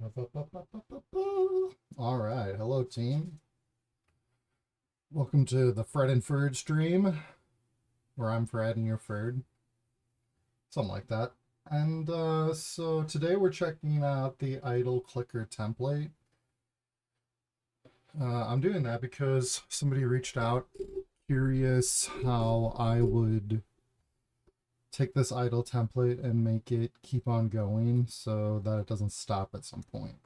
All right, hello team. Welcome to the Fred and Ferd stream, where I'm Fred and you're Ferd, something like that. And so today we're checking out the idle clicker template. I'm doing that because somebody reached out, curious how I would take this idle template and make it keep on going so that it doesn't stop at some point.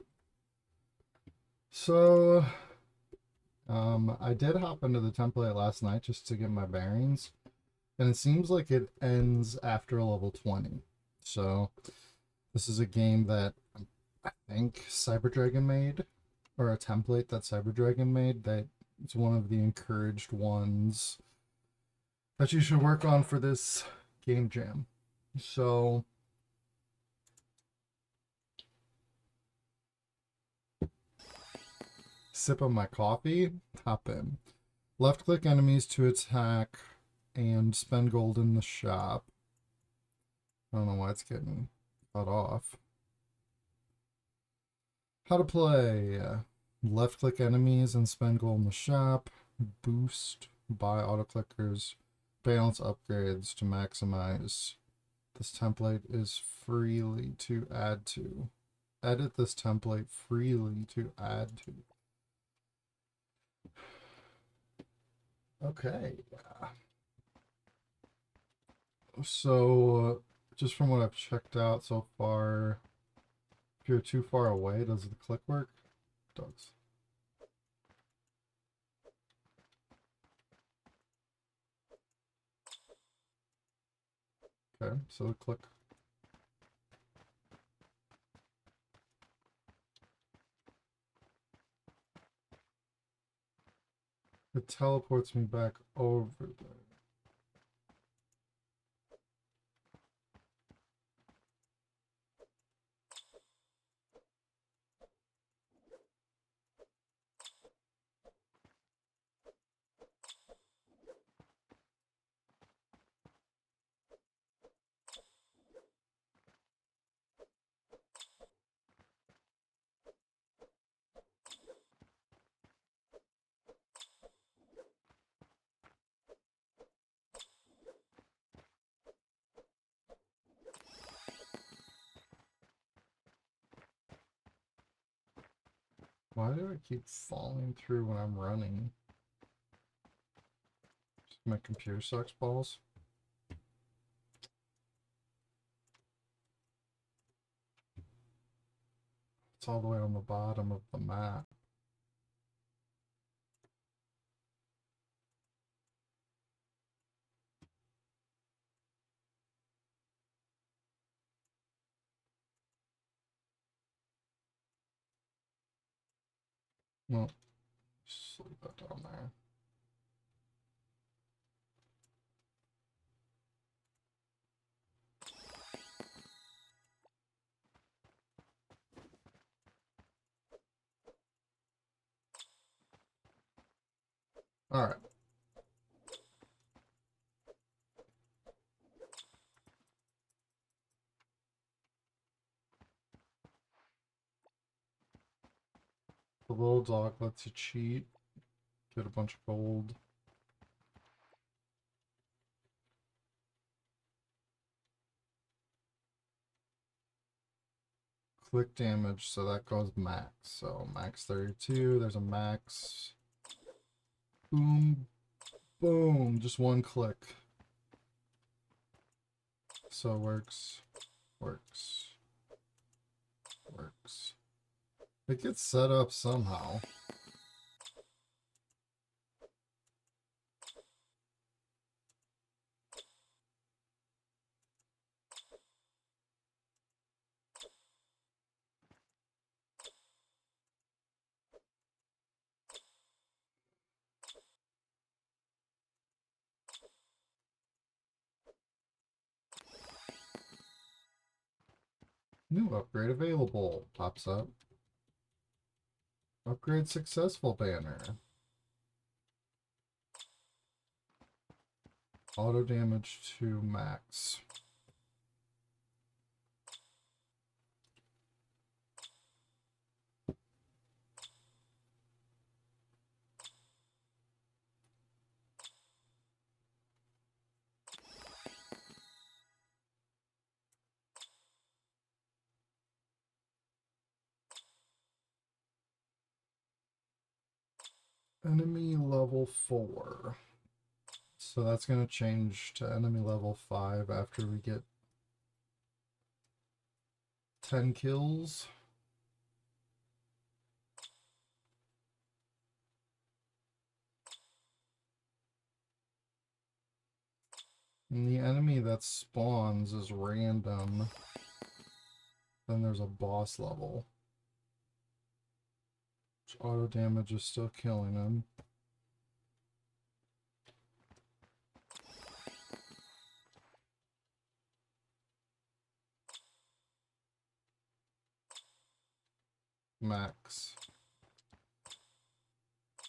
So I did hop into the template last night just to get my bearings, and it seems like it ends after level 20. So this is a game that I think CyberDragon made, or a template that CyberDragon made, that it's one of the encouraged ones that you should work on for this game jam. So sip of my coffee, hop in. Left click enemies to attack and spend gold in the shop. I don't know why it's getting cut off. How to play. Left click enemies and spend gold in the shop. Boost, buy auto clickers, balance upgrades to maximize. This template is freely to add to. Edit this template freely to add to. Okay. So, just from what I've checked out so far, if you're too far away, does the click work? It does. Okay, so the click. It teleports me back over there. Why do I keep falling through when I'm running? My computer sucks balls. It's all the way on the bottom of the map. Well, just leave that down there. Alright. The little dog lets you cheat. Get a bunch of gold. Click damage, so that goes max. So max 32, there's a max. Boom, boom, just one click. So it works, works, works. It gets set up somehow. New upgrade available pops up. Upgrade successful banner. Auto damage to max. Enemy level 4. So that's going to change to enemy level 5 after we get 10 kills. And the enemy that spawns is random. Then there's a boss level. Which auto damage is still killing him. Max.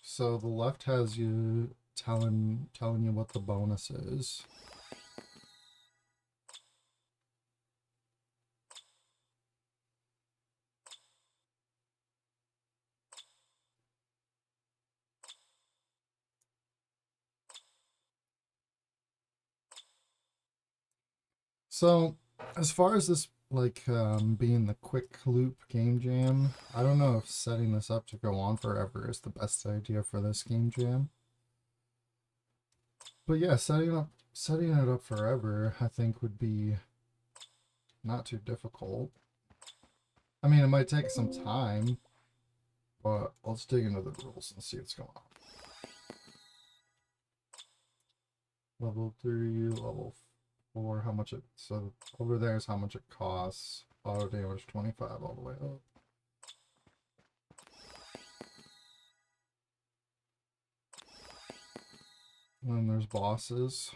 So the left has you telling you what the bonus is. So as far as this being the quick loop game jam, I don't know if setting this up to go on forever is the best idea for this game jam. But yeah, setting it up forever I think would be not too difficult. I mean, it might take some time, but let's dig into the rules and see what's going on. Level 3, level 4, how much it, so over there is how much it costs. Auto damage 25 all the way up. And then there's bosses.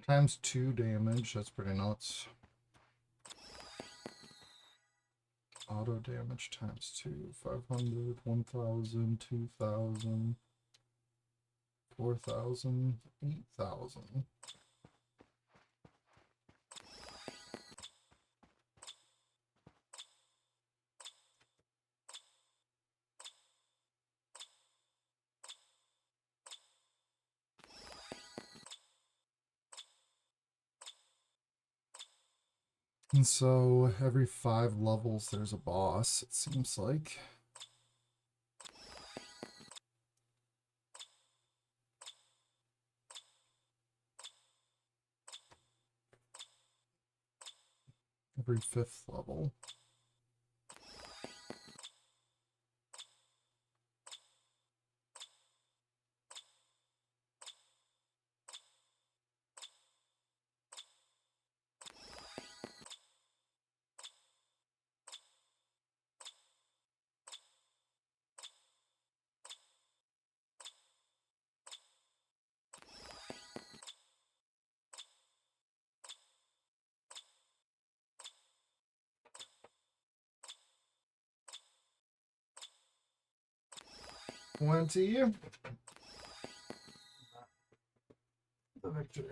Times 2 damage, that's pretty nuts. Auto damage times 2, 500, 1000, 2000, 4000, 8000. And so every 5 levels there's a boss, it seems like. Every 5th level. Went to you. The victory.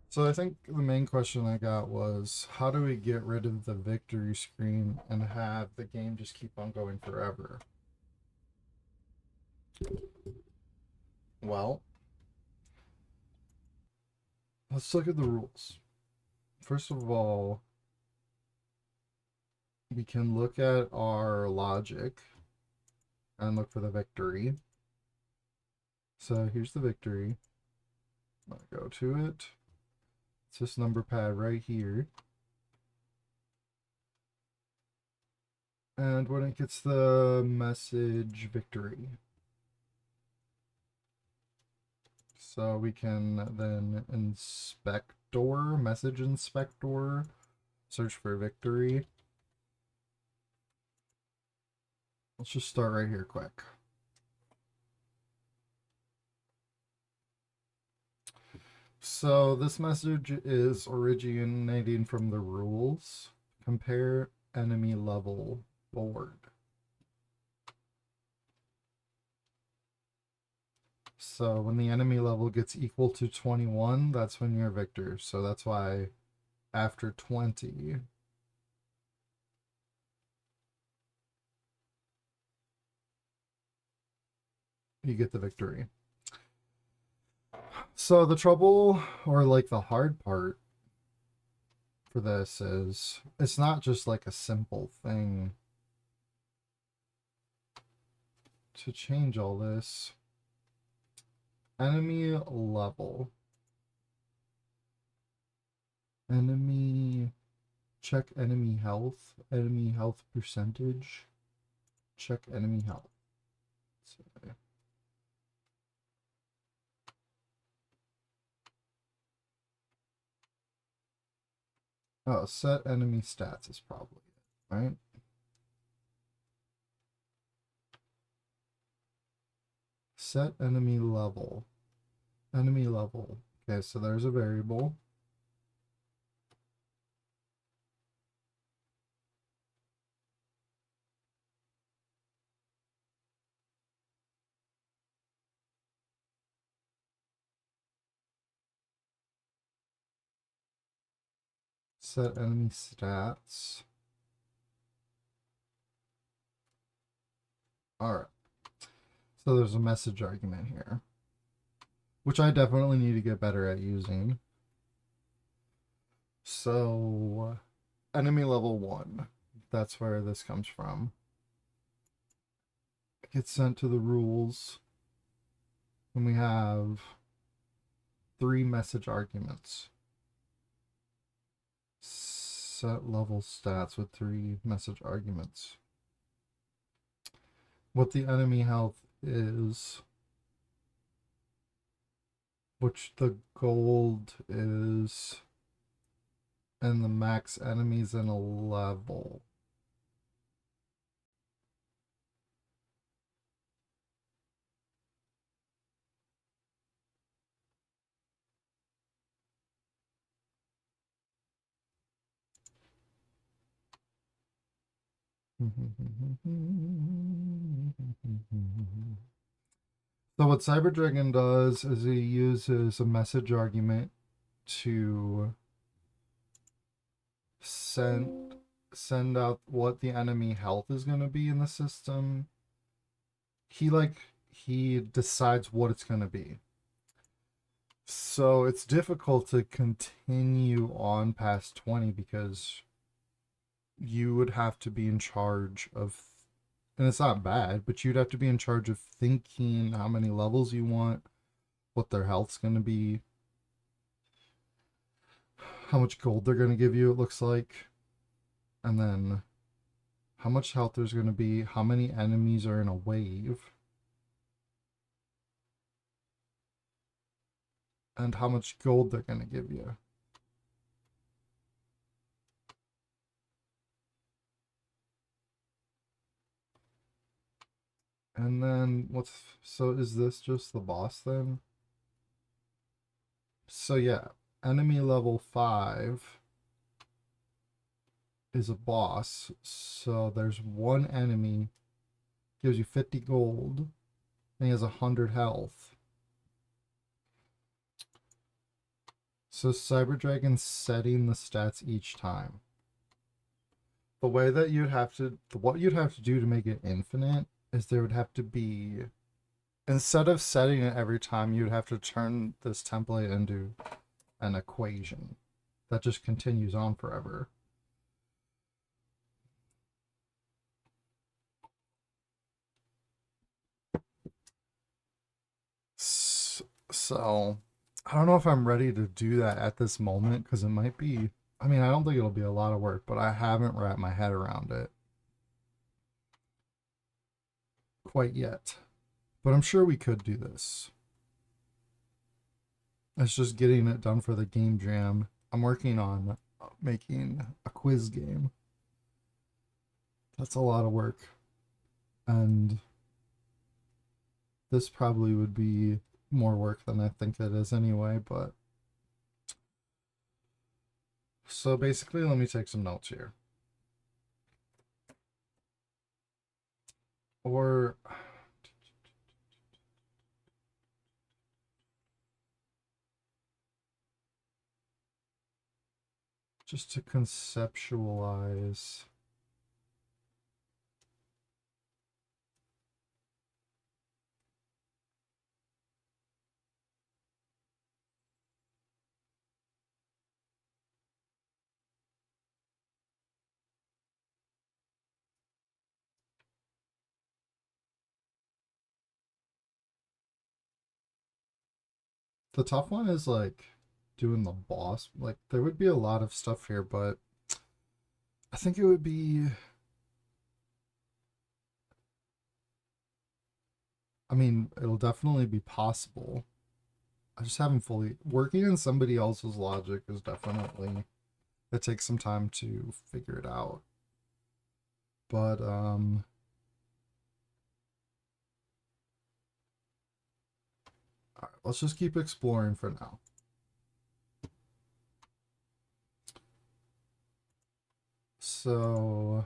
So I think the main question I got was, how do we get rid of the victory screen and have the game just keep on going forever? Well, let's look at the rules. First of all, we can look at our logic and look for the victory. So here's the victory. I'm gonna go to it. It's this number pad right here. And when it gets the message victory. So we can then inspector, message inspector, search for victory. Let's just start right here quick. So this message is originating from the rules. Compare enemy level board. So when the enemy level gets equal to 21, that's when you're victor. So that's why after 20, you get the victory. So the trouble, or like the hard part for this, is it's not just like a simple thing to change all this. Enemy level. Enemy, check enemy health percentage, check enemy health. So, oh, set enemy stats is probably it, right? Set enemy level. Enemy level. Okay, so there's a variable. Set enemy stats. Alright. So there's a message argument here, which I definitely need to get better at using. So, enemy level 1. That's where this comes from. It gets sent to the rules. And we have 3 message arguments. Set level stats with 3 message arguments. What the enemy health is, which the gold is, and the max enemies in a level. So what Cyber Dragon does is he uses a message argument to send out what the enemy health is going to be in the system. He decides what it's going to be. So it's difficult to continue on past 20 because you would have to be in charge of, and it's not bad, but you'd have to be in charge of thinking how many levels you want, what their health's going to be, how much gold they're going to give you, it looks like, and then how much health there's going to be, how many enemies are in a wave, and how much gold they're going to give you. And then so is this just the boss then? So yeah, enemy level 5 is a boss. So there's one enemy, gives you 50 gold, and he has 100 health. So Cyber Dragon's setting the stats each time. The way that what you'd have to do to make it infinite is there would have to be, instead of setting it every time, you'd have to turn this template into an equation that just continues on forever. So I don't know if I'm ready to do that at this moment because it might be, I mean, I don't think it'll be a lot of work, but I haven't wrapped my head around it quite yet. But I'm sure we could do this. It's just getting it done for the game jam. I'm working on making a quiz game. That's a lot of work. And this probably would be more work than I think it is anyway, but so basically let me take some notes here. Or just to conceptualize. The tough one is like doing the boss. Like there would be a lot of stuff here, but I think it would be. I mean, it'll definitely be possible. I just haven't fully working in somebody else's logic is definitely it takes some time to figure it out. But all right, let's just keep exploring for now. So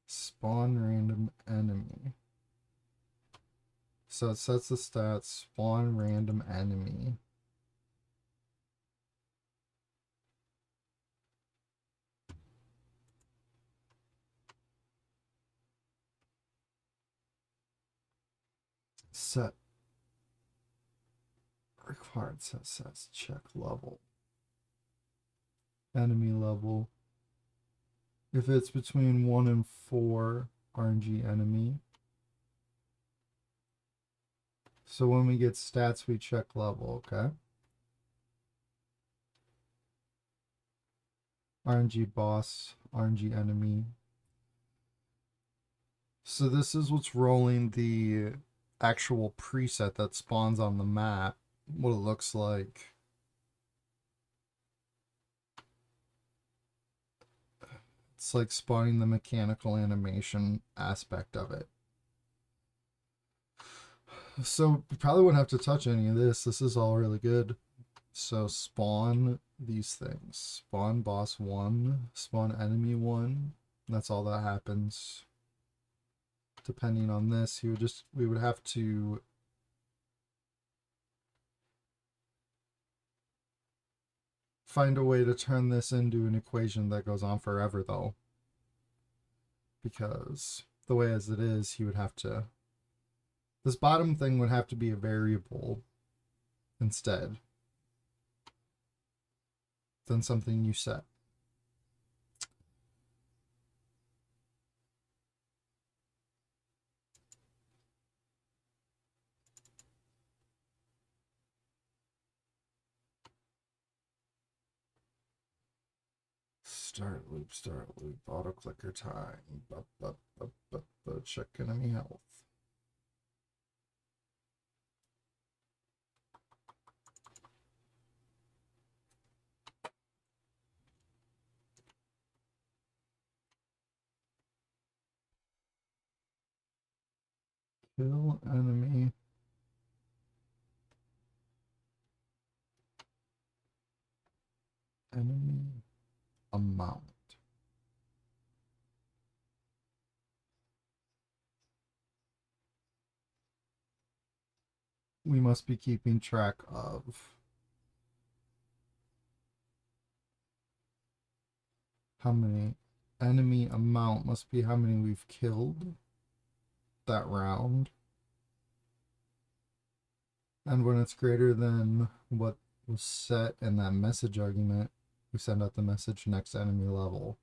spawn random enemy. So it sets the stats, spawn random enemy. Set required set sets, check level. Enemy level. If it's between 1 and 4 RNG enemy. So when we get stats, we check level, okay? RNG boss, RNG enemy. So this is what's rolling the actual preset that spawns on the map, what it looks like. It's like spawning the mechanical animation aspect of it. So you probably wouldn't have to touch any of this. This is all really good. So spawn these things. Spawn boss 1, spawn enemy 1. That's all that happens. Depending on this, we would have to find a way to turn this into an equation that goes on forever though. Because the way as it is, he would have to this bottom thing would have to be a variable instead than something you set. Start loop, auto clicker time, check enemy health. Kill enemy. Enemy amount. We must be keeping track of how many enemy amount must be how many we've killed that round. And when it's greater than what was set in that message argument, we send out the message next enemy level.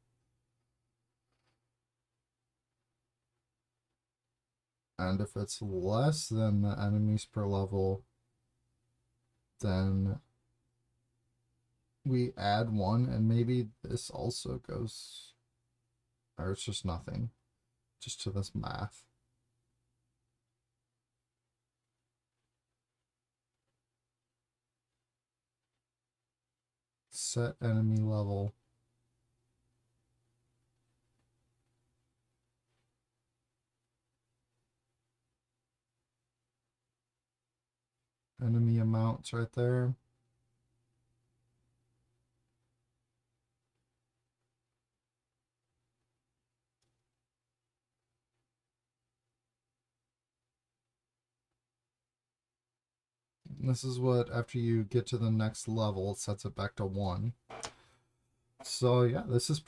And if it's less than the enemies per level, then we add 1, and maybe this also goes, or it's just nothing, just to this math. Set enemy level. Enemy amounts right there. This is what, after you get to the next level, it sets it back to 1. So yeah, this is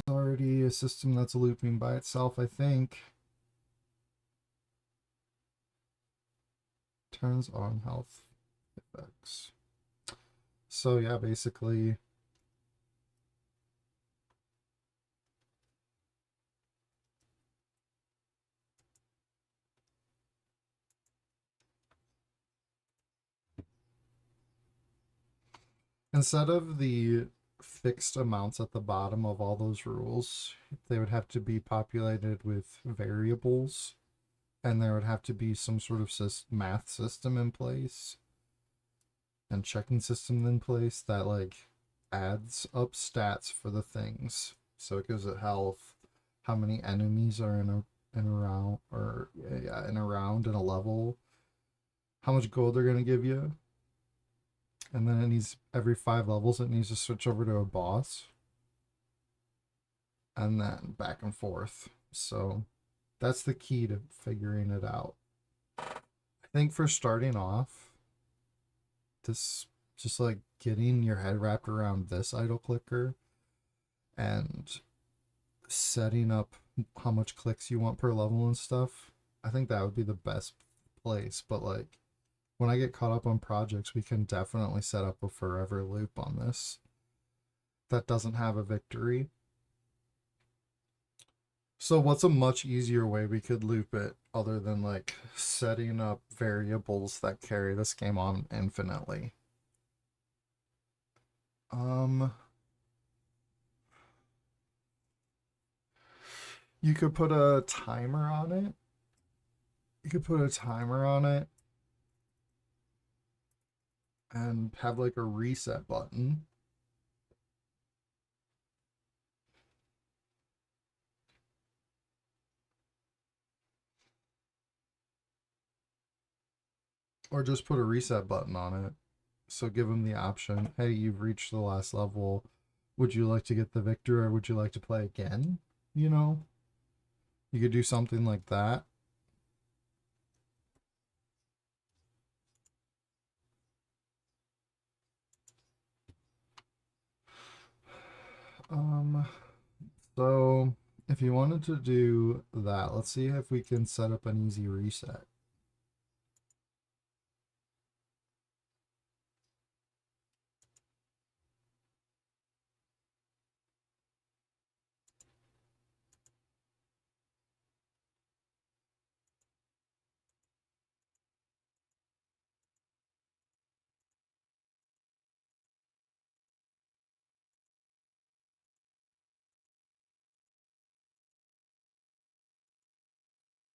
already a system that's looping by itself, I think. Turns on health effects. So yeah, basically instead of the fixed amounts at the bottom of all those rules, they would have to be populated with variables, and there would have to be some sort of math system in place and checking system in place that like adds up stats for the things. So it gives it health, how many enemies are in a round, or yeah, in a round in a level, how much gold they're gonna give you, and then it needs every 5 levels it needs to switch over to a boss, and then back and forth. So that's the key to figuring it out. I think for starting off, this just like getting your head wrapped around this idle clicker and setting up how much clicks you want per level and stuff, I think that would be the best place. But like when I get caught up on projects, we can definitely set up a forever loop on this that doesn't have a victory. So what's a much easier way we could loop it other than like setting up variables that carry this game on infinitely? You could put a timer on it. You could put a timer on it and have like a reset button. Or just put a reset button on it. So give them the option, hey, you've reached the last level. Would you like to get the victory, or would you like to play again? You know? You could do something like that. Um, so if you wanted to do that, let's see if we can set up an easy reset.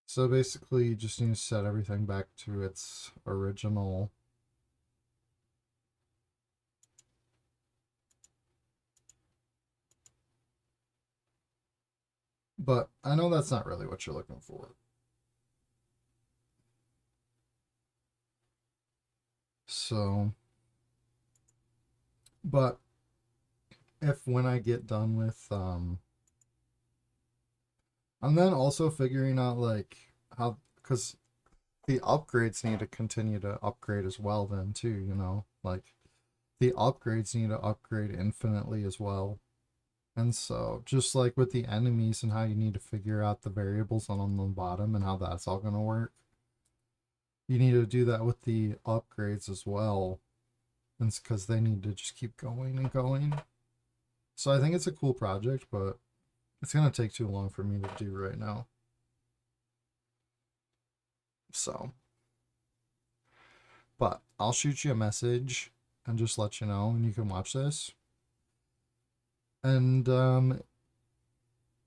So basically, you just need to set everything back to its original. But I know that's not really what you're looking for. So, but if when I get done with, and then also figuring out like how, because the upgrades need to continue to upgrade as well, then too, you know, like the upgrades need to upgrade infinitely as well. And so, just like with the enemies and how you need to figure out the variables on the bottom and how that's all going to work, you need to do that with the upgrades as well. And it's because they need to just keep going and going. So, I think it's a cool project, but it's going to take too long for me to do right now. So, but I'll shoot you a message and just let you know, and you can watch this. And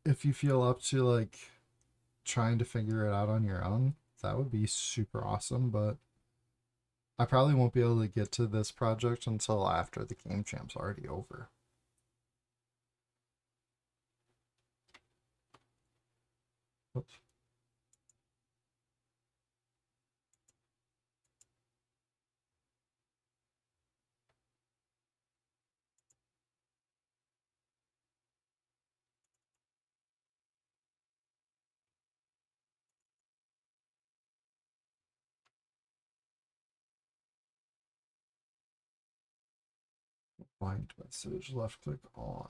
if you feel up to like trying to figure it out on your own, that would be super awesome. But I probably won't be able to get to this project until after the game champ's already over. Oops. Bind message, left click on.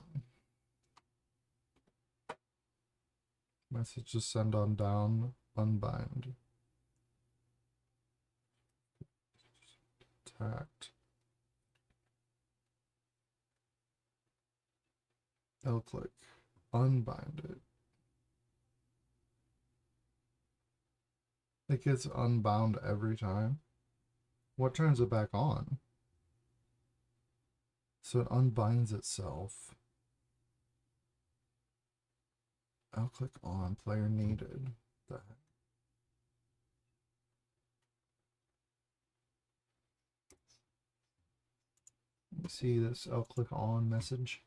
Message to send on down, unbind. Tact. L click, unbind it. It gets unbound every time. What turns it back on? So it unbinds itself. I'll click on player needed. The heck? Let me see this. I'll click on message.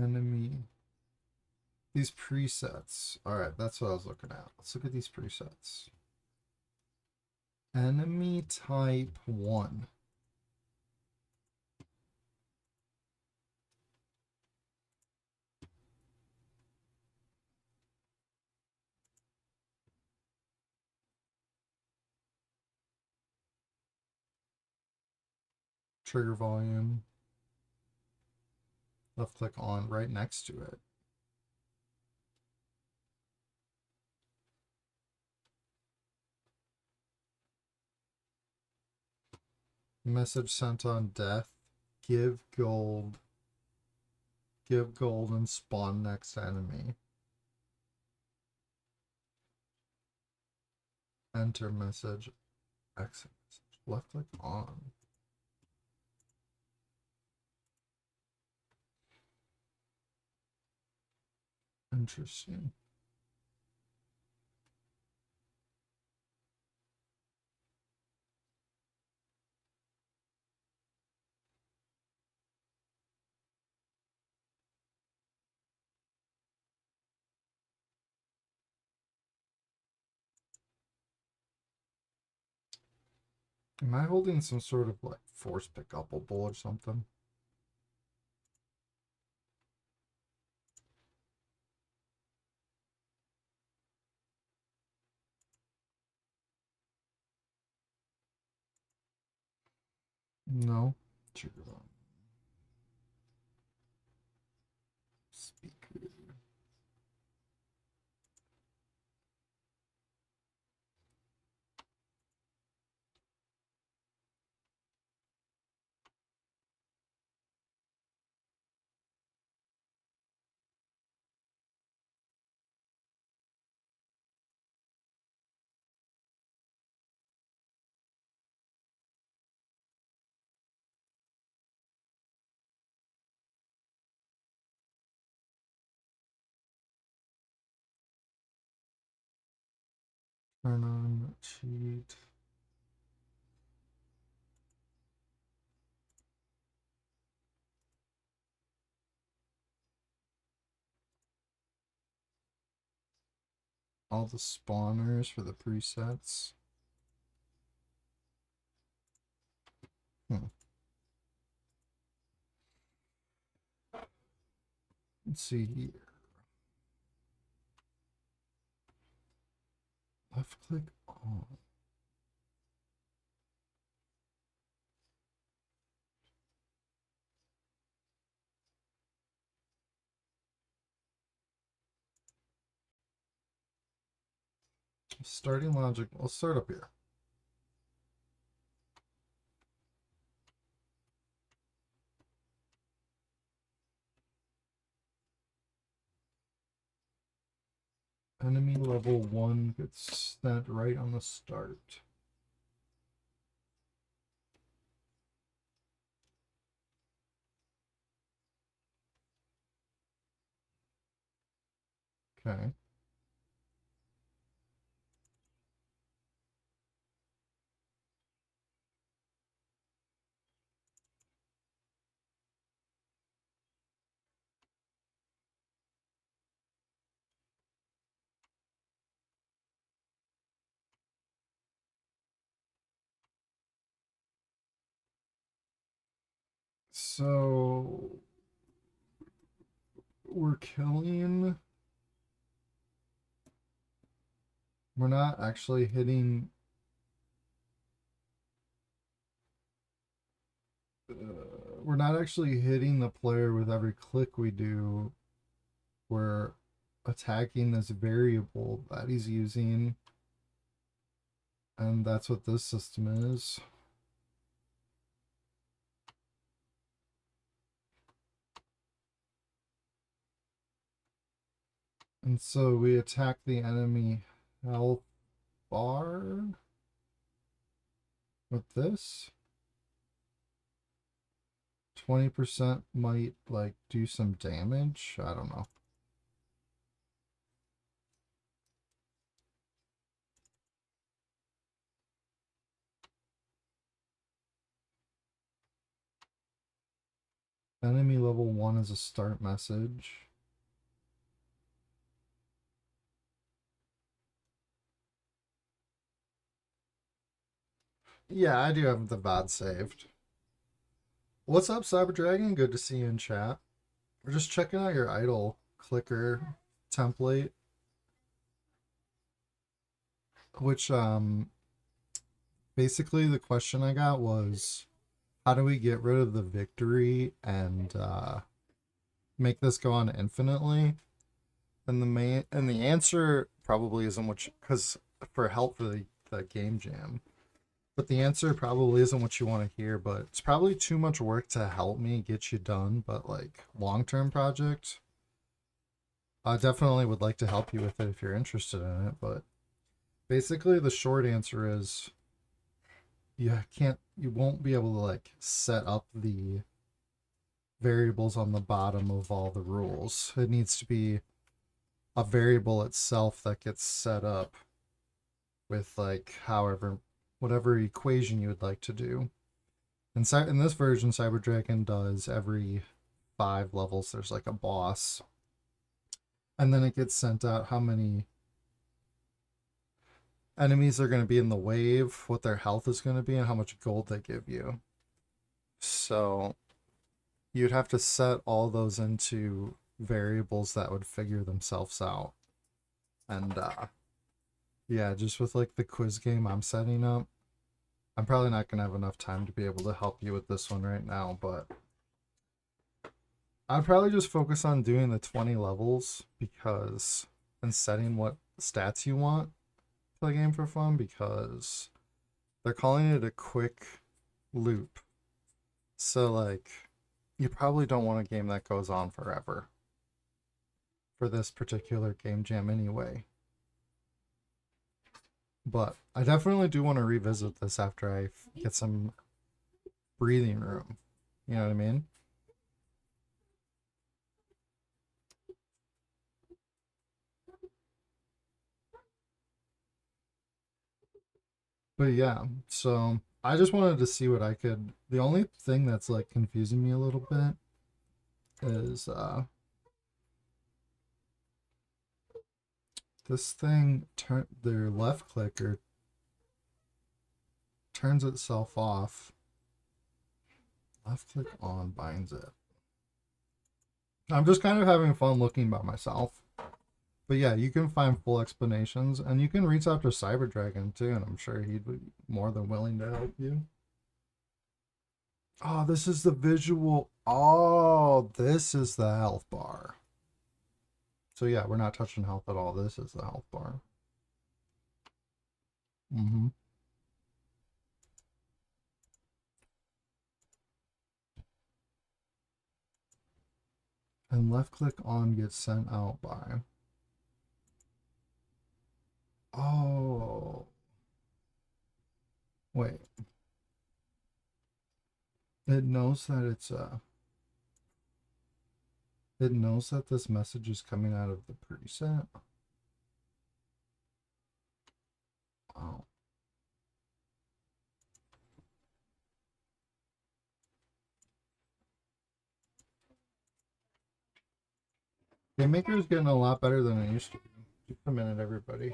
Enemy. These presets. Alright, that's what I was looking at. Let's look at these presets. Enemy type 1. Trigger volume. Left click on right next to it. Message sent on death. Give gold. Give gold and spawn next enemy. Enter message. Exit message. Left click on. Interesting. Am I holding some sort of like force pickupable or something? No. Trigger on. Speaker. Turn on cheat. All the spawners for the presets. Let's see here. Left click on. Starting logic. Let's start up here. Enemy level 1 gets sent right on the start. Okay. So we're killing. We're not actually hitting. We're not actually hitting the player with every click we do. We're attacking this variable that he's using. And that's what this system is. And so we attack the enemy health bar with this. 20% might like do some damage. I don't know. Enemy level 1 is a start message. Yeah, I do have the VOD saved. What's up, Cyber Dragon? Good to see you in chat. We're just checking out your idle clicker template, which basically the question I got was, how do we get rid of the victory and make this go on infinitely? And the answer probably isn't what you, because for help for the game jam. But the answer probably isn't what you want to hear, but it's probably too much work to help me get you done. But like long-term project, I definitely would like to help you with it if you're interested in it. But basically the short answer is you won't be able to like set up the variables on the bottom of all the rules. It needs to be a variable itself that gets set up with like whatever equation you would like to do. And in this version, Cyber Dragon does every 5 levels. There's like a boss, and then it gets sent out how many enemies are going to be in the wave, what their health is going to be, and how much gold they give you. So you'd have to set all those into variables that would figure themselves out. And yeah, just with like the quiz game I'm setting up, I'm probably not going to have enough time to be able to help you with this one right now, but I'd probably just focus on doing the 20 levels because and setting what stats you want to play game for fun, because they're calling it a quick loop. So like you probably don't want a game that goes on forever for this particular game jam anyway. But I definitely do want to revisit this after I get some breathing room. You know what I mean? But yeah, so I just wanted to see what I could. The only thing that's like confusing me a little bit is this thing their left clicker turns itself off. Left click on binds it. I'm just kind of having fun looking by myself. But yeah, you can find full explanations, and you can reach out to Cyber Dragon too, and I'm sure he'd be more than willing to help you. Oh, this is the visual. Oh, this is the health bar. So yeah, we're not touching health at all. This is the health bar. Mm-hmm. And left click on gets sent out by. Oh, wait. It knows that it knows that this message is coming out of the preset. Oh. GameMaker is getting a lot better than it used to be. Just a minute, everybody.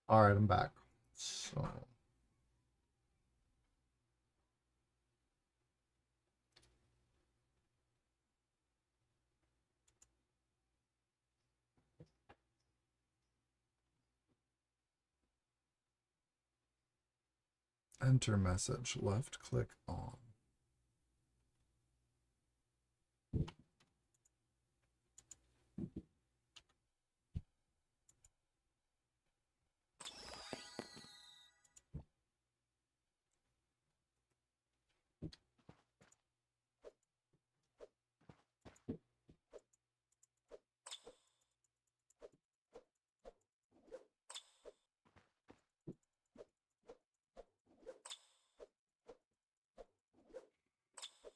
All right, I'm back. So Enter message, left click on.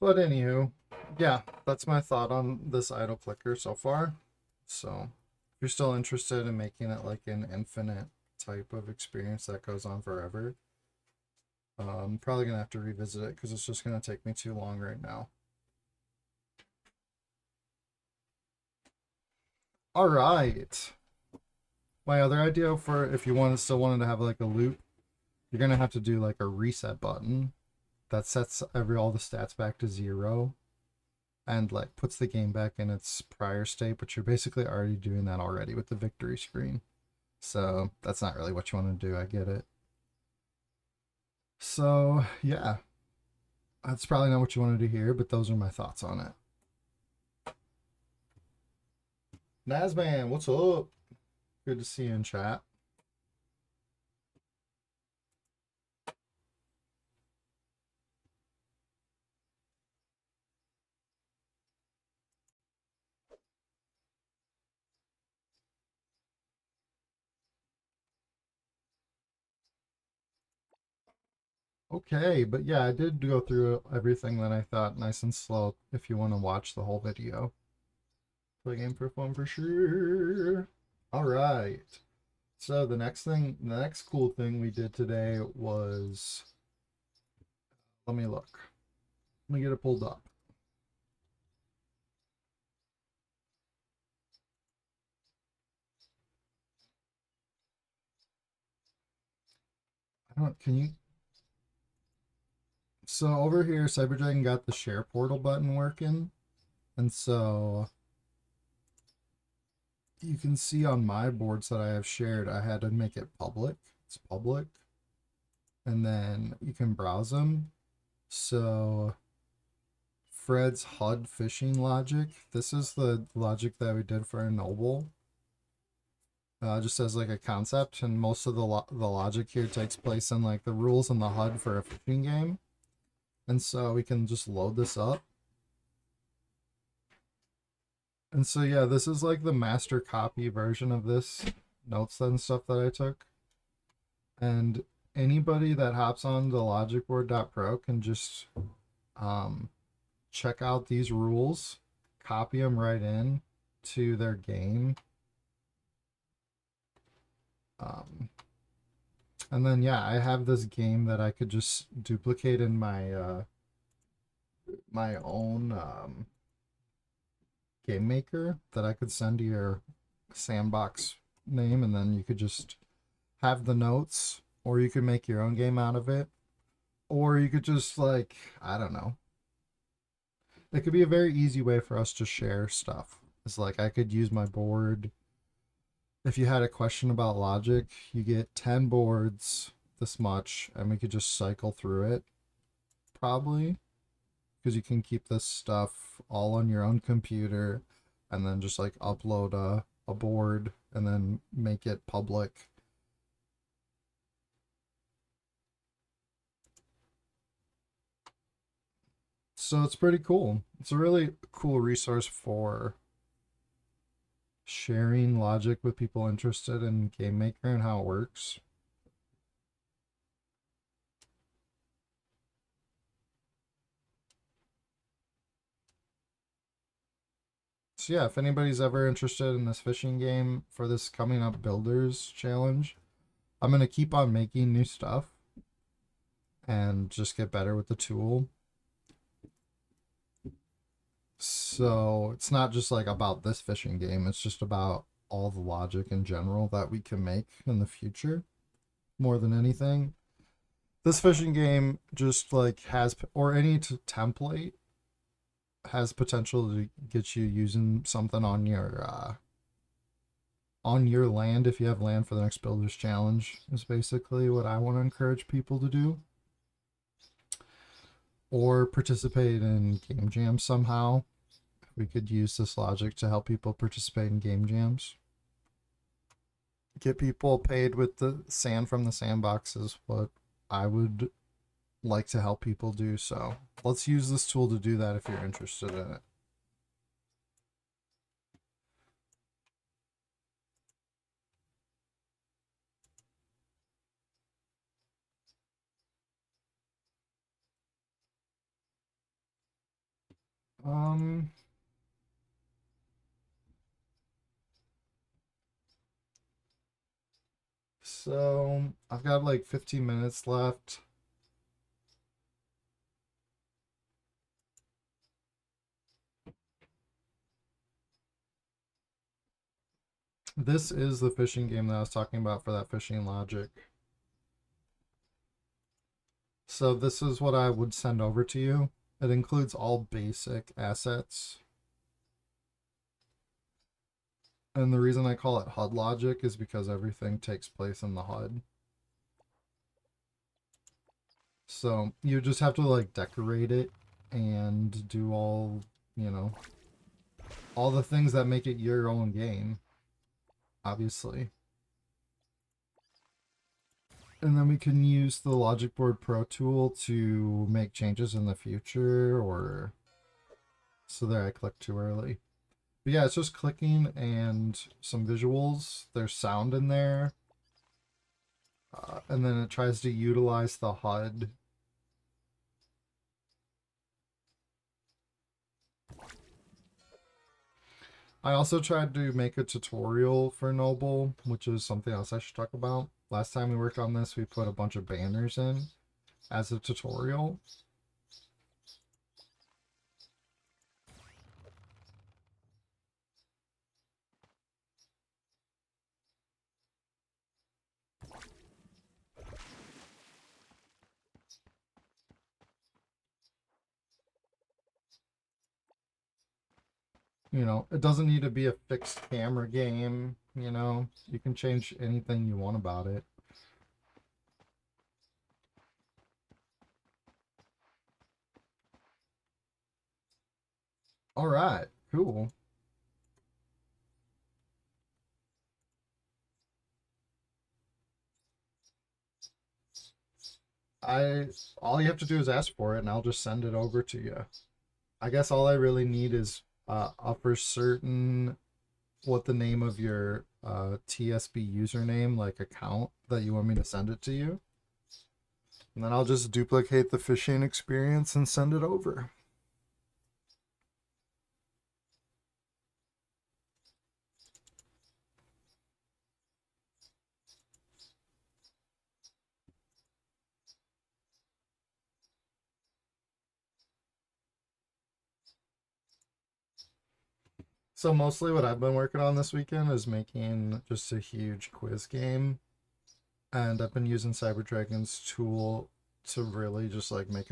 But anywho, yeah, that's my thought on this idle clicker so far. So if you're still interested in making it like an infinite type of experience that goes on forever, I'm probably gonna have to revisit it because it's just gonna take me too long right now. All right. My other idea for if you still wanted to have like a loop, you're gonna have to do like a reset button that sets all the stats back to 0 and like puts the game back in its prior state, but you're basically already doing that already with the victory screen. So that's not really what you want to do. I get it. So yeah, that's probably not what you wanted to hear, but those are my thoughts on it. Nazman, what's up? Good to see you in chat. Okay, but yeah, I did go through everything that I thought nice and slow if you want to watch the whole video. Play game for fun for sure. All right. So the next cool thing we did today was, let me look. Let me get it pulled up. Can you? So over here, Cyberdragon got the share portal button working. And so you can see on my boards that I have shared, I had to make it public. It's public. And then you can browse them. So Fred's HUD fishing logic. This is the logic that we did for a noble. Just as like a concept, and most of the logic here takes place in like the rules and the HUD for a fishing game. And so we can just load this up. And so yeah, this is like the master copy version of this notes and stuff that I took. And anybody that hops on the logicboard.pro can just check out these rules, copy them right in to their game. And then yeah, I have this game that I could just duplicate in my my own GameMaker that I could send to your Sandbox name, and then you could just have the notes, or you could make your own game out of it, or you could just like, I don't know. It could be a very easy way for us to share stuff. It's like I could use my board. If you had a question about logic, you get 10 boards, this much, and we could just cycle through it, probably, because you can keep this stuff all on your own computer and then just like upload a board and then make it public. So it's pretty cool. It's a really cool resource for sharing logic with people interested in GameMaker and how it works. So yeah, if anybody's ever interested in this fishing game for this coming up Builders Challenge, I'm going to keep on making new stuff and just get better with the tool. So it's not just like about this fishing game, it's just about all the logic in general that we can make in the future more than anything. This fishing game just like has, or any template has potential to get you using something on your land if you have land for the next Builders Challenge, is basically what I want to encourage people to do. or participate in game jams somehow. We could use this logic to help people participate in game jams. Get people paid with the sand from the sandbox is what I would like to help people do. So let's use this tool to do that if you're interested in it. Um, so I've got like 15 minutes left. This is the fishing game that I was talking about for that fishing logic. So this is what I would send over to you. It includes all basic assets. And the reason I call it HUD logic is because everything takes place in the HUD. So you just have to like decorate it and do all, you know, all the things that make it your own game, obviously. And then we can use the Logic Board Pro tool to make changes in the future, or so there I clicked too early. But yeah, it's just clicking and some visuals. There's sound in there. And then it tries to utilize the HUD. I also tried to make a tutorial for Noble, which is something else I should talk about. Last time we worked on this, we put a bunch of banners in as a tutorial. You know, it doesn't need to be a fixed camera game, you know. You can change anything you want about it. All right, cool. I all you have to do is ask for it and I'll just send it over to you. I guess all I really need is for certain what the name of your TSB username, like account that you want me to send it to you. And then I'll just duplicate the fishing experience and send it over. So mostly what I've been working on this weekend is making just a huge quiz game. And I've been using Cyber Dragon's tool to really just like make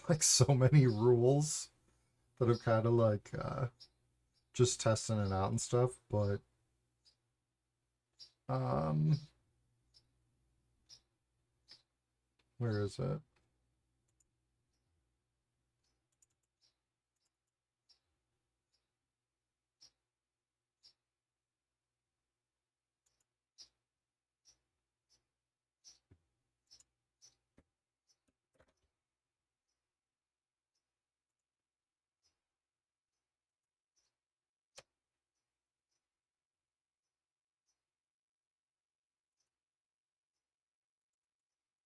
like so many rules that are kind of like just testing it out and stuff. But um where is it?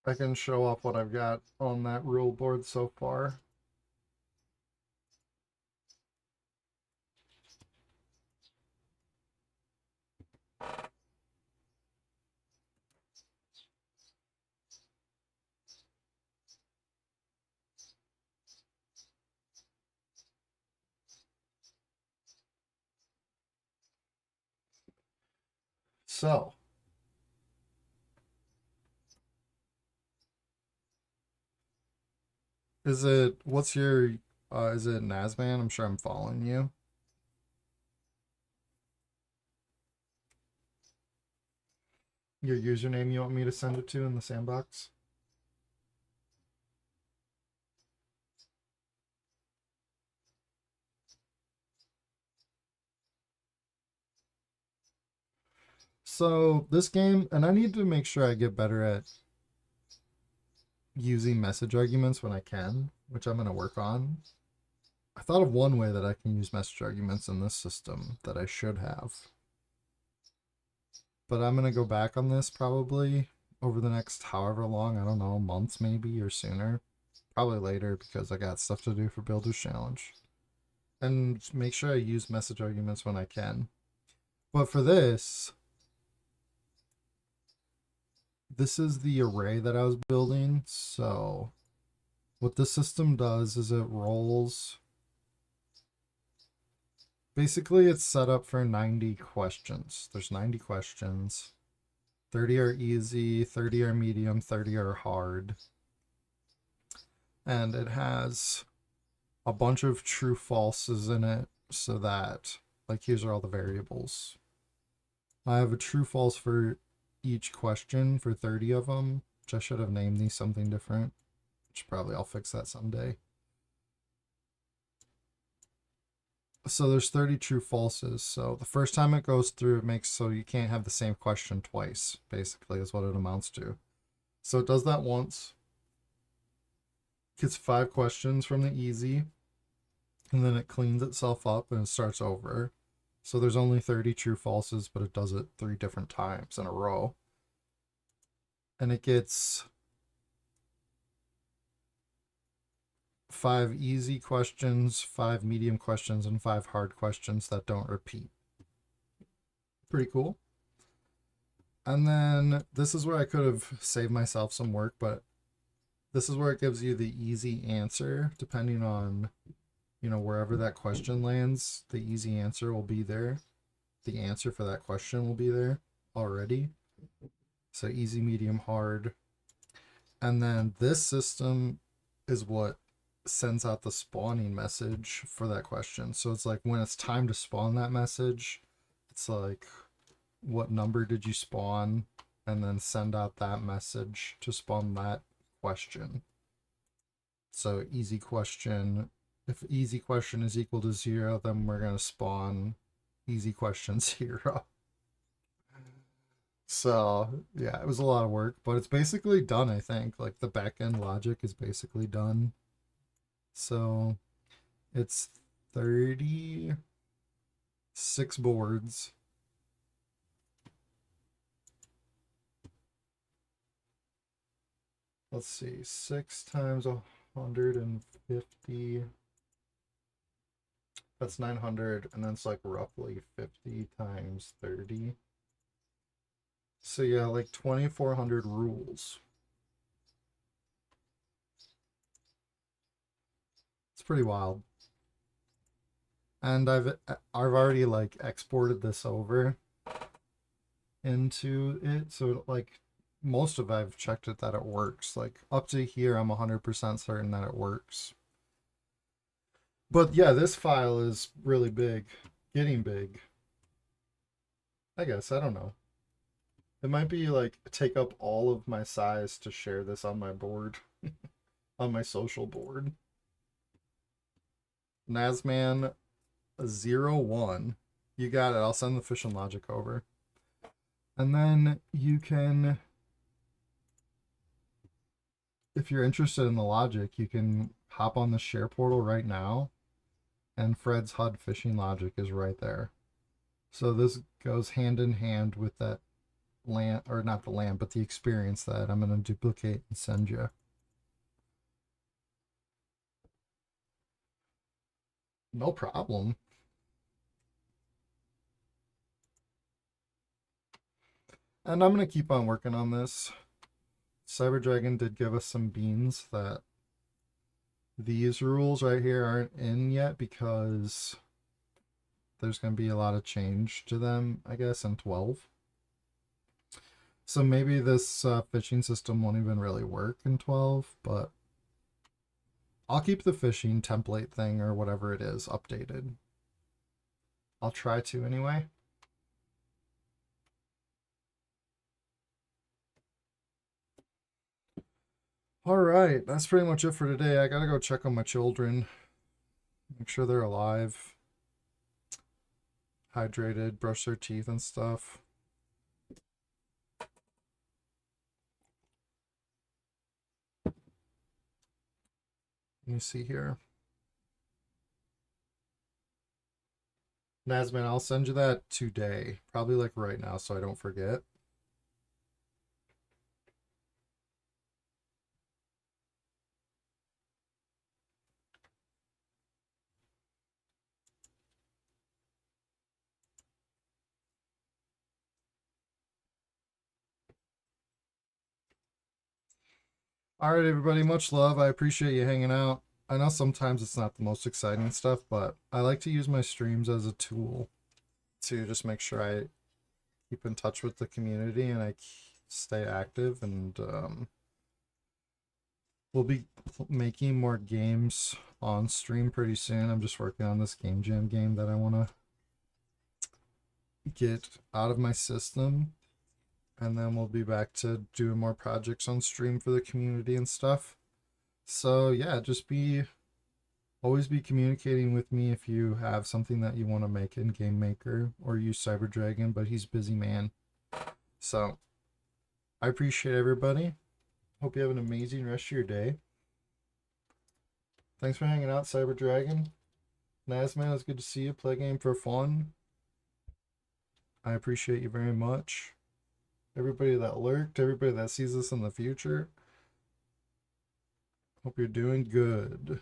I can show off what I've got on that rule board so far. So, what's your, is it Nazman? I'm sure I'm following you. Your username you want me to send it to in the sandbox? So this game, and I need to make sure I get better at using message arguments when I can, which I'm going to work on. I thought of one way that I can use message arguments in this system that I should have. But I'm going to go back on this probably over the next however long, I don't know, months maybe or sooner. Probably later because I got stuff to do for Builder's Challenge. And make sure I use message arguments when I can. But for this is the array that I was building. So what this system does is it rolls. Basically, it's set up for 90 questions. There's 90 questions. 30 are easy, 30 are medium, 30 are hard. And it has a bunch of true falses in it so that, like, here's all the variables. I have a true false for each question for 30 of them, which I should have named these something different, which probably I'll fix that someday. So there's 30 true falses. So the first time it goes through, it makes so you can't have the same question twice, basically, is what it amounts to. So it does that once. Gets 5 questions from the easy, and then it cleans itself up and it starts over. So there's only 30 true falses, but it does it 3 different times in a row. And it gets 5 easy questions, 5 medium questions, and 5 hard questions that don't repeat. Pretty cool. And then this is where I could have saved myself some work, but this is where it gives you the easy answer depending on, you know, wherever that question lands. The easy answer will be there. The answer for that question will be there already. So easy, medium, hard. And then this system is what sends out the spawning message for that question. So it's like when it's time to spawn that message, it's like, what number did you spawn? And then send out that message to spawn that question. So easy question. If easy question is equal to 0, then we're going to spawn easy question 0. So yeah, it was a lot of work, but it's basically done, I think. Like the back-end logic is basically done. So it's 36 boards. Let's see, 6 times 150. That's 900, and then it's like roughly 50 times 30. So yeah, like 2,400 rules. It's pretty wild. And I've already like exported this over into it, so like most of I've checked it that it works. Like up to here, I'm 100% certain that it works. But yeah, this file is really big, getting big. I guess, I don't know. It might be like take up all of my size to share this on my board, on my social board. Nazman01. You got it. I'll send the fish and logic over. And then you can, if you're interested in the logic, you can hop on the share portal right now, and Fred's HUD fishing logic is right there. So this goes hand in hand with that land, or not the land, but the experience that I'm going to duplicate and send you. No problem. And I'm going to keep on working on this. Cyber Dragon did give us some beans that these rules right here aren't in yet because there's going to be a lot of change to them, I guess, in 12. So maybe this fishing system won't even really work in 12, but I'll keep the fishing template thing or whatever it is updated. I'll try to anyway. All right, that's pretty much it for today. I gotta go check on my children, make sure they're alive, hydrated, brush their teeth and stuff. Let me see here. Nazman, I'll send you that today. Probably like right now so I don't forget. All right, everybody, much love. I appreciate you hanging out. I know sometimes it's not the most exciting stuff, but I like to use my streams as a tool to just make sure I keep in touch with the community and I stay active. And we'll be making more games on stream pretty soon. I'm just working on this Game Jam game that I want to get out of my system. And then we'll be back to doing more projects on stream for the community and stuff. So yeah, just always be communicating with me if you have something that you want to make in GameMaker or use Cyber Dragon, but he's busy man. So I appreciate everybody. Hope you have an amazing rest of your day. Thanks for hanging out, Cyber Dragon. Nazman, it's good to see you. Play game for fun. I appreciate you very much. Everybody that lurked, everybody that sees this in the future. Hope you're doing good.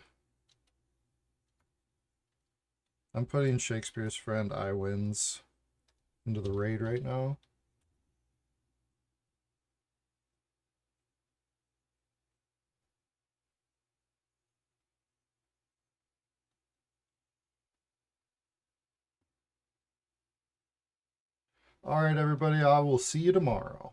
I'm putting Shakespeare's Friend I Wins into the raid right now. All right, everybody, I will see you tomorrow.